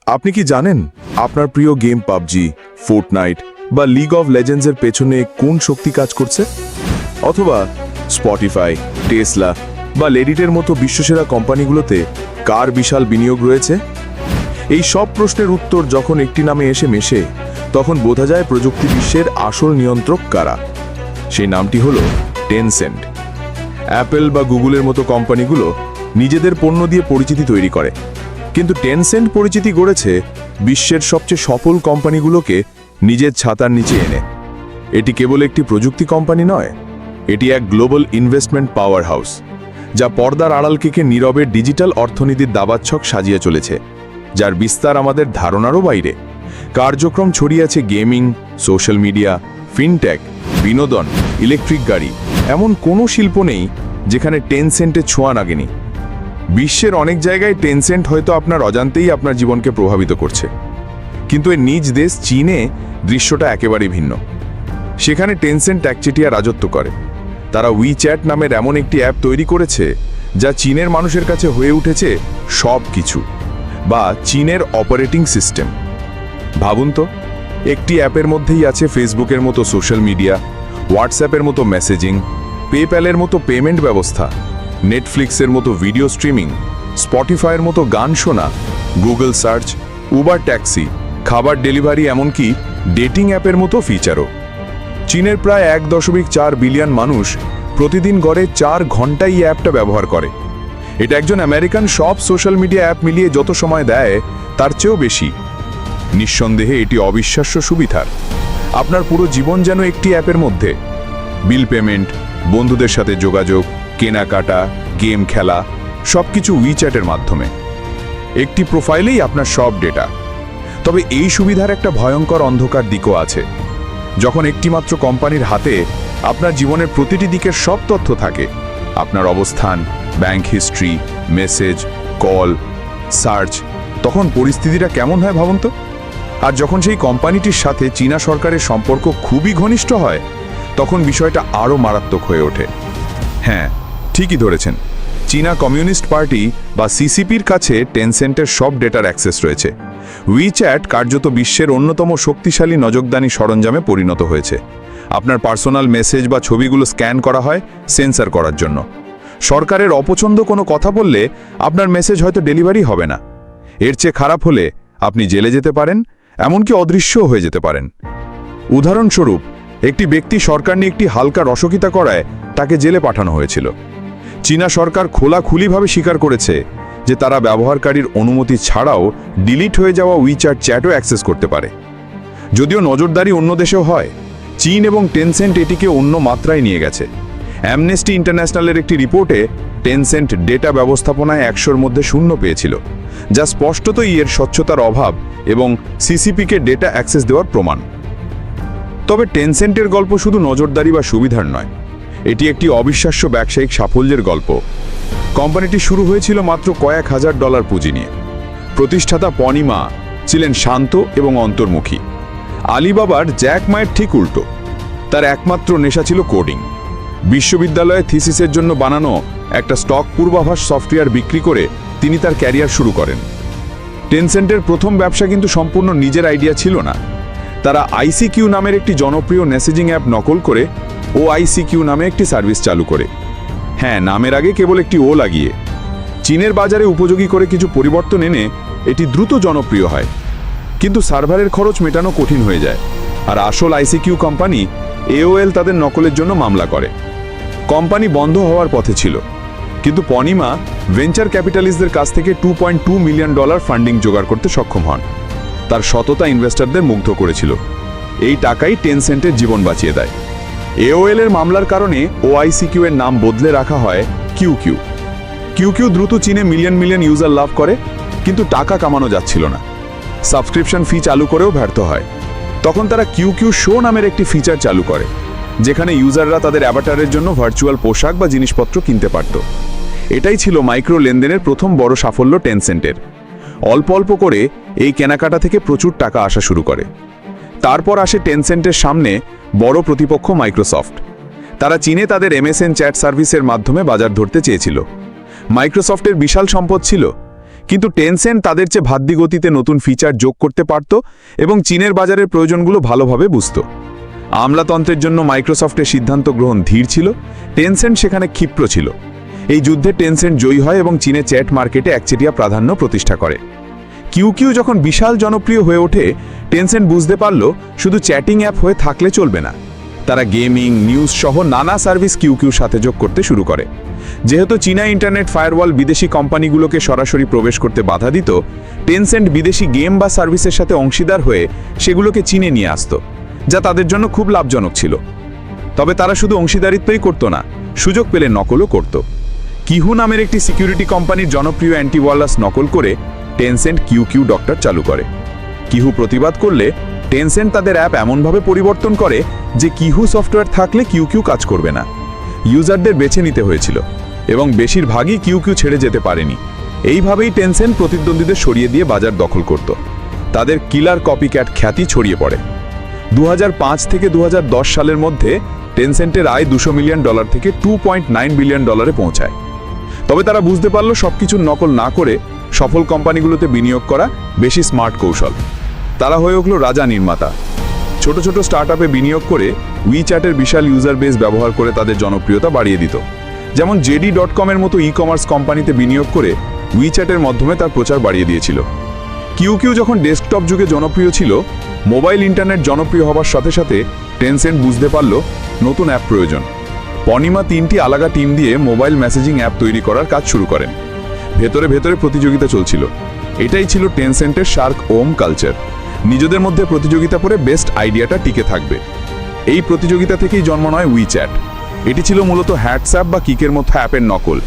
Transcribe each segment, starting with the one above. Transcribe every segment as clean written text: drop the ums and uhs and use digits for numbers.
আপনি কি জানেন আপনার প্রিয় গেম পাবজি, ফোর্টনাইট বা লিগ অফ লেজেন্ডসের পেছনে কোন শক্তি কাজ করছে? অথবা স্পটিফাই, টেসলা বা লেডিটের মতো বিশ্বসেরা কোম্পানিগুলোতে কার বিশাল বিনিয়োগ রয়েছে? এই সব প্রশ্নের উত্তর যখন একটি নামে এসে মেশে, তখন বোঝা যায় প্রযুক্তি বিশ্বের আসল নিয়ন্ত্রক কারা। সেই নামটি হলো টেনসেন্ট। অ্যাপল বা গুগলের মতো কোম্পানিগুলো নিজেদের পণ্য দিয়ে পরিচিতি তৈরি করে, কিন্তু টেনসেন্ট পরিচিতি গড়েছে বিশ্বের সবচেয়ে সফল কোম্পানিগুলোকে নিজের ছাতার নিচে এনে। এটি কেবল একটি প্রযুক্তি কোম্পানি নয়, এটি এক গ্লোবাল ইনভেস্টমেন্ট পাওয়ার হাউস, যা পর্দার আড়াল থেকে নীরবে ডিজিটাল অর্থনীতির দাবাচ্ছক সাজিয়ে চলেছে, যার বিস্তার আমাদের ধারণারও বাইরে। কার্যক্রম ছড়িয়ে আছে গেমিং, সোশ্যাল মিডিয়া, ফিনটেক, বিনোদন, ইলেকট্রিক গাড়ি। এমন কোনো শিল্প নেই যেখানে টেনসেন্টের ছোঁয়া লাগেনি। বিশ্বের অনেক জায়গায় টেনসেন্ট হয়তো আপনার অজান্তেই আপনার জীবনকে প্রভাবিত করছে, কিন্তু এর নিজ দেশ চীনে দৃশ্যটা একেবারেই ভিন্ন। সেখানে টেনসেন্ট একচেটিয়া রাজত্ব করে। তারা উইচ্যাট নামের এমন একটি অ্যাপ তৈরি করেছে যা চীনের মানুষের কাছে হয়ে উঠেছে সব কিছু, বা চীনের অপারেটিং সিস্টেম। ভাবুন তো, একটি অ্যাপের মধ্যেই আছে ফেসবুকের মতো সোশ্যাল মিডিয়া, হোয়াটসঅ্যাপের মতো মেসেজিং, পেপ্যালের মতো পেমেন্ট ব্যবস্থা, নেটফ্লিক্সের মতো ভিডিও স্ট্রিমিং, স্পটিফাইয়ের মতো গান শোনা, গুগল সার্চ, উবার ট্যাক্সি, খাবার ডেলিভারি, এমনকি ডেটিং অ্যাপের মতো ফিচারও। চীনের প্রায় 1.4 বিলিয়ন মানুষ প্রতিদিন গড়ে 4 ঘন্টা এই অ্যাপটা ব্যবহার করে। এটা একজন আমেরিকান সব সোশ্যাল মিডিয়া অ্যাপ মিলিয়ে যত সময় দেয় তার চেয়েও বেশি। নিঃসন্দেহে এটি অবিশ্বাস্য সুবিধার। আপনার পুরো জীবন যেন একটি অ্যাপের মধ্যে। বিল পেমেন্ট, বন্ধুদের সাথে যোগাযোগ, কেনাকাটা, গেম খেলা, সবকিছু উইচ্যাটের মাধ্যমে। একটি প্রোফাইলেই আপনার সব ডেটা। তবে এই সুবিধার একটা ভয়ঙ্কর অন্ধকার দিকও আছে। যখন একটিমাত্র কোম্পানির হাতে আপনার জীবনের প্রতিটি দিকের সব তথ্য থাকে, আপনার অবস্থান, bank history, message, call, search, তখন পরিস্থিতিটা কেমন হয় ভাবুন তো। আর যখন সেই কোম্পানিটির সাথে চীনা সরকারের সম্পর্ক খুবই ঘনিষ্ঠ হয়, তখন বিষয়টা আরও মারাত্মক হয়ে ওঠে। হ্যাঁ, ঠিকই ধরেছেন, চীনা কমিউনিস্ট পার্টি বা সিসিপির কাছে টেনসেন্টের সব ডেটার অ্যাক্সেস রয়েছে। উইচ্যাট কার্যত বিশ্বের অন্যতম শক্তিশালী নজরদারি সরঞ্জামে পরিণত হয়েছে। আপনার পার্সোনাল মেসেজ বা ছবিগুলো স্ক্যান করা হয় সেন্সর করার জন্য। সরকারের অপছন্দ কোনো কথা বললে আপনার মেসেজ হয়তো ডেলিভারি হবে না। এর চেয়ে খারাপ হলে আপনি জেলে যেতে পারেন, এমনকি অদৃশ্যও হয়ে যেতে পারেন। উদাহরণস্বরূপ, একটি ব্যক্তি সরকার নিয়ে একটি হালকা রসকিতা করায় তাকে জেলে পাঠানো হয়েছিল। চীনা সরকার খোলাখুলিভাবে স্বীকার করেছে যে তারা ব্যবহারকারীর অনুমতি ছাড়াও ডিলিট হয়ে যাওয়া উইচ্যাট চ্যাটও অ্যাক্সেস করতে পারে। যদিও নজরদারি অন্য দেশেও হয়, চীন এবং টেনসেন্ট এটিকে অন্য মাত্রায় নিয়ে গেছে। অ্যামনেস্টি ইন্টারন্যাশনালের একটি রিপোর্টে টেনসেন্ট ডেটা ব্যবস্থাপনায় 100-র মধ্যে 0 পেয়েছিল, যা স্পষ্টতই এর স্বচ্ছতার অভাব এবং সিসিপিকে ডেটা অ্যাক্সেস দেওয়ার প্রমাণ। তবে টেনসেন্টের গল্প শুধু নজরদারি বা সুবিধার নয়, এটি একটি অবিশ্বাস্য ব্যবসায়িক সাফল্যের গল্প। কোম্পানিটি শুরু হয়েছিল মাত্র কয়েক হাজার ডলার পুঁজি নিয়ে। প্রতিষ্ঠাতা পনি মা ছিলেন শান্ত এবং অন্তর্মুখী। আলিবাবার জ্যাক মায়ের ঠিক উল্টো। তার একমাত্র নেশা ছিল কোডিং। বিশ্ববিদ্যালয়ে থিসিসের জন্য বানানো একটা স্টক পূর্বাভাস সফটওয়্যার বিক্রি করে তিনি তার ক্যারিয়ার শুরু করেন। টেনসেন্টের প্রথম ব্যবসা কিন্তু সম্পূর্ণ নিজের আইডিয়া ছিল না। তারা আইসিকিউ নামের একটি জনপ্রিয় মেসেজিং অ্যাপ নকল করে OICQ নামে একটি সার্ভিস চালু করে। হ্যাঁ, নামের আগে কেবল একটি ও লাগিয়ে। চীনের বাজারে উপযোগী করে কিছু পরিবর্তন এনে এটি দ্রুত জনপ্রিয় হয়, কিন্তু সার্ভারের খরচ মেটানো কঠিন হয়ে যায়। আর আসল ICQ কোম্পানি AOL তাদের নকলের জন্য মামলা করে। কোম্পানি বন্ধ হওয়ার পথে ছিল, কিন্তু পনিমা ভেঞ্চার ক্যাপিটালিস্টদের কাছ থেকে $2.2 মিলিয়ন ফান্ডিং জোগাড় করতে সক্ষম হন। তার সততা ইনভেস্টরদের মুগ্ধ করেছিল। এই টাকাই টেনসেন্টের জীবন বাঁচিয়ে দেয়। AOL এর মামলার কারণে OICQ এর নাম বদলে রাখা হয় QQ। QQ দ্রুত চীনে মিলিয়ন ইউজার লাভ করে, কিন্তু টাকা কামানো যাচ্ছিল না। সাবস্ক্রিপশন ফি চালু করেও ব্যর্থ হয়। তখন তারা QQ শো নামের একটি ফিচার চালু করে, যেখানে ইউজাররা তাদের অ্যাভাটারের জন্য ভার্চুয়াল পোশাক বা জিনিসপত্র কিনতে পারত। এটাই ছিল মাইক্রো লেনদেনের প্রথম বড় সাফল্য টেনসেন্টের। অল্প অল্প করে এই কেনাকাটা থেকে প্রচুর টাকা আসা শুরু করে। তারপর আসে টেনসেন্টের সামনে বড় প্রতিপক্ষ মাইক্রোসফট। তারা চীনে তাদের MSN চ্যাট সার্ভিসের মাধ্যমে বাজার ধরতে চেয়েছিল। মাইক্রোসফটের বিশাল সম্পদ ছিল, কিন্তু টেনসেন্ট তাদের চেয়ে ভাদ্যি গতিতে নতুন ফিচার যোগ করতে পারত এবং চীনের বাজারের প্রয়োজনগুলো ভালোভাবে বুঝত। আমলাতন্ত্রের জন্য মাইক্রোসফটের সিদ্ধান্ত গ্রহণ ধীর ছিল, টেনসেন্ট সেখানে ক্ষিপ্র ছিল। এই যুদ্ধে টেনসেন্ট জয়ী হয় এবং চীনে চ্যাট মার্কেটে একচেটিয়া প্রাধান্য প্রতিষ্ঠা করে। কিউকিউ যখন বিশাল জনপ্রিয় হয়ে ওঠে, টেনসেন্ট বুঝতে পারল শুধু চ্যাটিং অ্যাপ হয়ে থাকলে চলবে না। তারা গেমিং, নিউজ সহ নানা সার্ভিস কিউকিউর সাথে যোগ করতে শুরু করে। যেহেতু চীনা ইন্টারনেট ফায়ারওয়াল বিদেশি কোম্পানিগুলোকে সরাসরি প্রবেশ করতে বাধা দিত, টেনসেন্ট বিদেশি গেম বা সার্ভিসের সাথে অংশীদার হয়ে সেগুলোকে চীনে নিয়ে আসত, যা তাদের জন্য খুব লাভজনক ছিল। তবে তারা শুধু অংশীদারিত্বই করত না, সুযোগ পেলে নকলও করত। কিহু নামের একটি সিকিউরিটি কোম্পানির জনপ্রিয় অ্যান্টিভাইরাস নকল করে টেনসেন্ট কিউকিউ ডক্টর চালু করে। কিহু প্রতিবাদ করলে টেনসেন্ট তাদের অ্যাপ এমনভাবে পরিবর্তন করে যে কিহু সফটওয়্যার থাকলে কিউকিউ কাজ করবে না। ইউজারদের বেছে নিতে হয়েছিল এবং বেশিরভাগই কিউকিউ ছেড়ে যেতে পারেনি। এইভাবেই টেনসেন্ট প্রতিদ্বন্দ্বীদের সরিয়ে দিয়ে বাজার দখল করত। তাদের কিলার কপিক্যাট খ্যাতি ছড়িয়ে পড়ে। 2005 থেকে 2010 সালের মধ্যে টেনসেন্টের আয় $200 মিলিয়ন থেকে $2.9 বিলিয়ন পৌঁছায়। তবে তারা বুঝতে পারল সবকিছু নকল না করে সফল কোম্পানিগুলোতে বিনিয়োগ করা বেশি স্মার্ট কৌশল। তারা হয়ে উঠল রাজা নির্মাতা। ছোট ছোট স্টার্টআপে বিনিয়োগ করে উইচ্যাটের বিশাল ইউজার বেস ব্যবহার করে তাদের জনপ্রিয়তা বাড়িয়ে দিত। যেমন JD.com-এর মতো ই-কমার্স কোম্পানিতে বিনিয়োগ করে উইচ্যাটের মাধ্যমে তার প্রচার বাড়িয়ে দিয়েছিল। কিউকিউ যখন ডেস্কটপ যুগে জনপ্রিয় ছিল, মোবাইল ইন্টারনেট জনপ্রিয় হবার সাথে সাথে টেনসেন্ট বুঝতে পারল নতুন অ্যাপ প্রয়োজন। পনিমা 3টি আলাদা টিম দিয়ে মোবাইল মেসেজিং অ্যাপ তৈরি করার কাজ শুরু করেন। ভেতরে ভেতরে প্রতিযোগিতা চলছিল। এটাই ছিল টেনসেন্টের শার্ক ওম কালচার। নিজেদের মধ্যে প্রতিযোগিতা করে বেস্ট আইডিয়াটা টিকে থাকবে। এই প্রতিযোগিতা থেকেই জন্ম নেয় উইচ্যাট। এটি ছিল মূলত হোয়াটসঅ্যাপ বা কিকের মতো অ্যাপের নকল।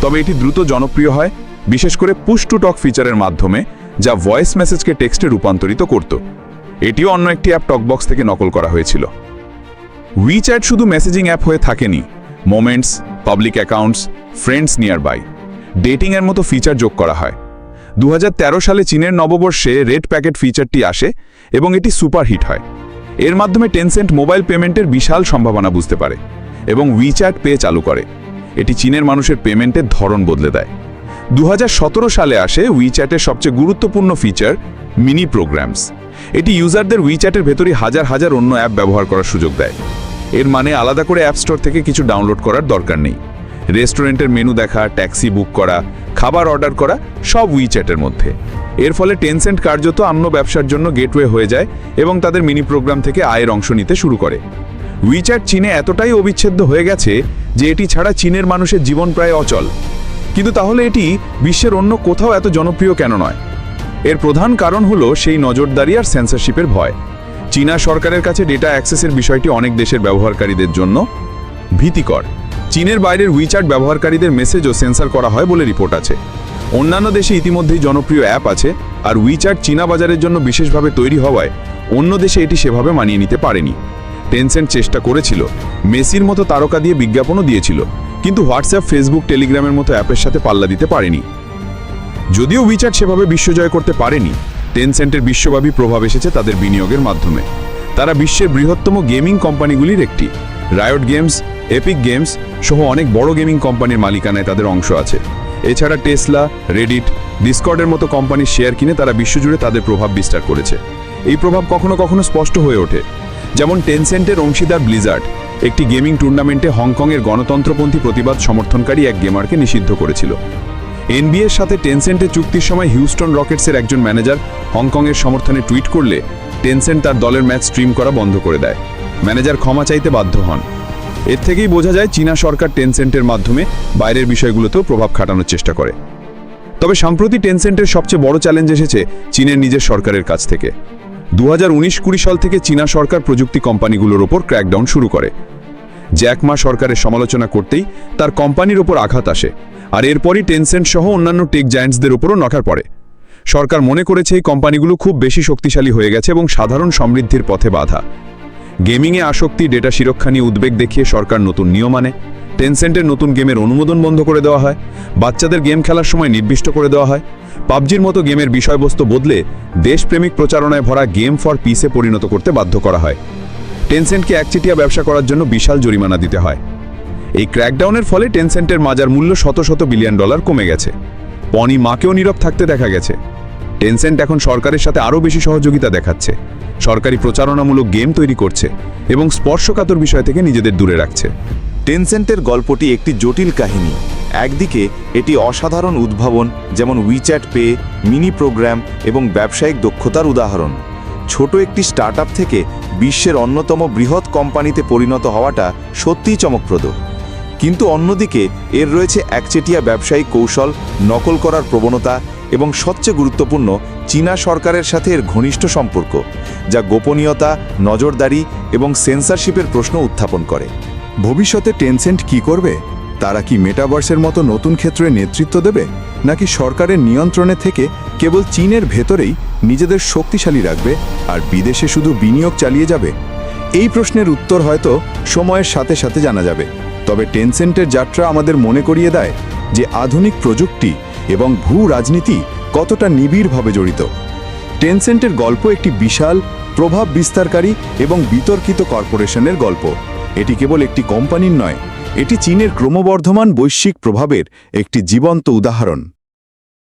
তবে এটি দ্রুত জনপ্রিয় হয়, বিশেষ করে পুশ টু টক ফিচারের মাধ্যমে, যা ভয়েস মেসেজকে টেক্সটে রূপান্তরিত করত। এটিও অন্য একটি অ্যাপ টকবক্স থেকে নকল করা হয়েছিল। উইচ্যাট শুধু মেসেজিং অ্যাপ হয়ে থাকেনি, moments, public accounts, friends nearby, ডেটিংয়ের মতো ফিচার যোগ করা হয়। 2013 সালে চীনের নববর্ষে রেড প্যাকেট ফিচারটি আসে এবং এটি সুপারহিট হয়। এর মাধ্যমে টেনসেন্ট মোবাইল পেমেন্টের বিশাল সম্ভাবনা বুঝতে পারে এবং উইচ্যাট পে চালু করে। এটি চীনের মানুষের পেমেন্টের ধরন বদলে দেয়। 2017 সালে আসে উইচ্যাটের সবচেয়ে গুরুত্বপূর্ণ ফিচার, মিনি প্রোগ্রামস। এটি ইউজারদের উইচ্যাটের ভেতরে হাজার হাজার অন্য অ্যাপ ব্যবহার করার সুযোগ দেয়। এর মানে আলাদা করে অ্যাপ স্টোর থেকে কিছু ডাউনলোড করার দরকার নেই। রেস্টুরেন্টের মেনু দেখা, ট্যাক্সি বুক করা, খাবার অর্ডার করা, সব উইচ্যাটের মধ্যে। এর ফলে টেনসেন্ট কার্যত অন্য ব্যবসার জন্য গেটওয়ে হয়ে যায় এবং তাদের মিনি প্রোগ্রাম থেকে আয়ের অংশ নিতে শুরু করে। উইচ্যাট চীনে এতটাই অবিচ্ছেদ্য হয়ে গেছে যে এটি ছাড়া চীনের মানুষের জীবন প্রায় অচল। কিন্তু তাহলে এটি বিশ্বের অন্য কোথাও এত জনপ্রিয় কেন নয়? এর প্রধান কারণ হলো সেই নজরদারি আর সেন্সরশিপের ভয়। চীনা সরকারের কাছে ডেটা অ্যাক্সেসের বিষয়টি অনেক দেশের ব্যবহারকারীদের জন্য ভীতিকর। চীনের বাইরের উইচ্যাট ব্যবহারকারীদের মেসেজও সেন্সর করা হয় বলে রিপোর্ট আছে। অন্যান্য দেশে ইতিমধ্যেই জনপ্রিয় অ্যাপ আছে, আর উইচ্যাট চীনা বাজারের জন্য বিশেষভাবে তৈরি হওয়ায় অন্য দেশে এটি সেভাবে মানিয়ে নিতে পারেনি। টেনসেন্ট চেষ্টা করেছিল, মেসির মতো তারকা দিয়ে বিজ্ঞাপনও দিয়েছিল, কিন্তু হোয়াটসঅ্যাপ, ফেসবুক, টেলিগ্রামের মতো অ্যাপের সাথে পাল্লা দিতে পারেনি। যদিও উইচ্যাট সেভাবে বিশ্বজয় করতে পারেনি, টেনসেন্টের বিশ্বব্যাপী প্রভাব এসেছে তাদের বিনিয়োগের মাধ্যমে। তারা বিশ্বের বৃহত্তম গেমিং কোম্পানিগুলির একটি। রায়ট গেমস, এপিক গেমস সহ অনেক বড় গেমিং কোম্পানির মালিকানায় তাদের অংশ আছে। এছাড়া টেসলা, রেডিট, ডিসকর্ডের মতো কোম্পানির শেয়ার কিনে তারা বিশ্বজুড়ে তাদের প্রভাব বিস্তার করেছে। এই প্রভাব কখনো কখনো স্পষ্ট হয়ে ওঠে। যেমন টেনসেন্টের অংশীদার ব্লিজার্ড একটি গেমিং টুর্নামেন্টে হংকংয়ের গণতন্ত্রপন্থী প্রতিবাদ সমর্থনকারী এক গেমারকে নিষিদ্ধ করেছিল। এনবিএর সাথে টেনসেন্টের চুক্তির সময় হিউস্টন রকেটসের একজন ম্যানেজার হংকংয়ের সমর্থনে টুইট করলে টেনসেন্ট তার দলের ম্যাচ স্ট্রিম করা বন্ধ করে দেয়। ম্যানেজার ক্ষমা চাইতে বাধ্য হন। এর থেকেই বোঝা যায় চীনা সরকার টেনসেন্টের মাধ্যমে বাইরের বিষয়গুলোতেও প্রভাব খাটানোর চেষ্টা করে। তবে সম্প্রতি টেনসেন্টের সবচেয়ে বড় চ্যালেঞ্জ এসেছে চীনের নিজের সরকারের কাছ থেকে। 2019-20 সাল থেকে চীনা সরকার প্রযুক্তি কোম্পানিগুলোর ওপর ক্র্যাকডাউন শুরু করে। জ্যাক মা সরকারের সমালোচনা করতেই তার কোম্পানির ওপর আঘাত আসে, আর এরপরই টেনসেন্ট সহ অন্যান্য টেক জায়ান্টসদের ওপরও নজর পড়ে। সরকার মনে করেছে এই কোম্পানিগুলো খুব বেশি শক্তিশালী হয়ে গেছে এবং সাধারণ সমৃদ্ধির পথে বাধা। গেমিংয়ে আসক্তি, ডেটা সুরক্ষা নিয়ে উদ্বেগ দেখিয়ে সরকার নতুন নিয়ম আনে। টেনসেন্টের নতুন গেমের অনুমোদন বন্ধ করে দেওয়া হয়, বাচ্চাদের গেম খেলার সময় নির্দিষ্ট করে দেওয়া হয়। পাবজির মতো গেমের বিষয়বস্তু বদলে দেশপ্রেমিক প্রচারণায় ভরা গেম ফর পিসে পরিণত করতে বাধ্য করা হয়। টেনসেন্টকে একচেটিয়া ব্যবসা করার জন্য বিশাল জরিমানা দিতে হয়। এই ক্র্যাকডাউনের ফলে টেনসেন্টের বাজার মূল্য শত শত বিলিয়ন ডলার কমে গেছে। পনি মাকেও নীরব থাকতে দেখা গেছে। টেনসেন্ট এখন সরকারের সাথে আরও বেশি সহযোগিতা দেখাচ্ছে, সরকারি প্রচারণামূলক গেম তৈরি করছে এবং স্পর্শকাতর বিষয় থেকে নিজেদের দূরে রাখছে। টেনসেন্টের গল্পটি একটি জটিল কাহিনী। একদিকে এটি অসাধারণ উদ্ভাবন, যেমন উইচ্যাট পে, মিনি প্রোগ্রাম এবং ব্যবসায়িক দক্ষতার উদাহরণ। ছোট একটি স্টার্টআপ থেকে বিশ্বের অন্যতম বৃহৎ কোম্পানিতে পরিণত হওয়াটা সত্যিই চমকপ্রদ। কিন্তু অন্যদিকে এর রয়েছে একচেটিয়া ব্যবসায়িক কৌশল, নকল করার প্রবণতা এবং সবচেয়ে গুরুত্বপূর্ণ চীনা সরকারের সাথে এর ঘনিষ্ঠ সম্পর্ক, যা গোপনীয়তা, নজরদারি এবং সেন্সরশিপের প্রশ্ন উত্থাপন করে। ভবিষ্যতে টেনসেন্ট কি করবে? তারা কি মেটাভার্সের মতো নতুন ক্ষেত্রে নেতৃত্ব দেবে, নাকি সরকারের নিয়ন্ত্রণে থেকে কেবল চীনের ভেতরেই নিজেদের শক্তিশালী রাখবে আর বিদেশে শুধু বিনিয়োগ চালিয়ে যাবে? এই প্রশ্নের উত্তর হয়তো সময়ের সাথে সাথে জানা যাবে। তবে টেনসেন্টের যাত্রা আমাদের মনে করিয়ে দেয় যে আধুনিক প্রযুক্তি এবং ভূ রাজনীতি কতটা নিবিড়ভাবে জড়িত। টেনসেন্টের গল্প একটি বিশাল, প্রভাব বিস্তারকারী এবং বিতর্কিত কর্পোরেশনের গল্প। এটি কেবল একটি কোম্পানির নয়, এটি চীনের ক্রমবর্ধমান বৈশ্বিক প্রভাবের একটি জীবন্ত উদাহরণ।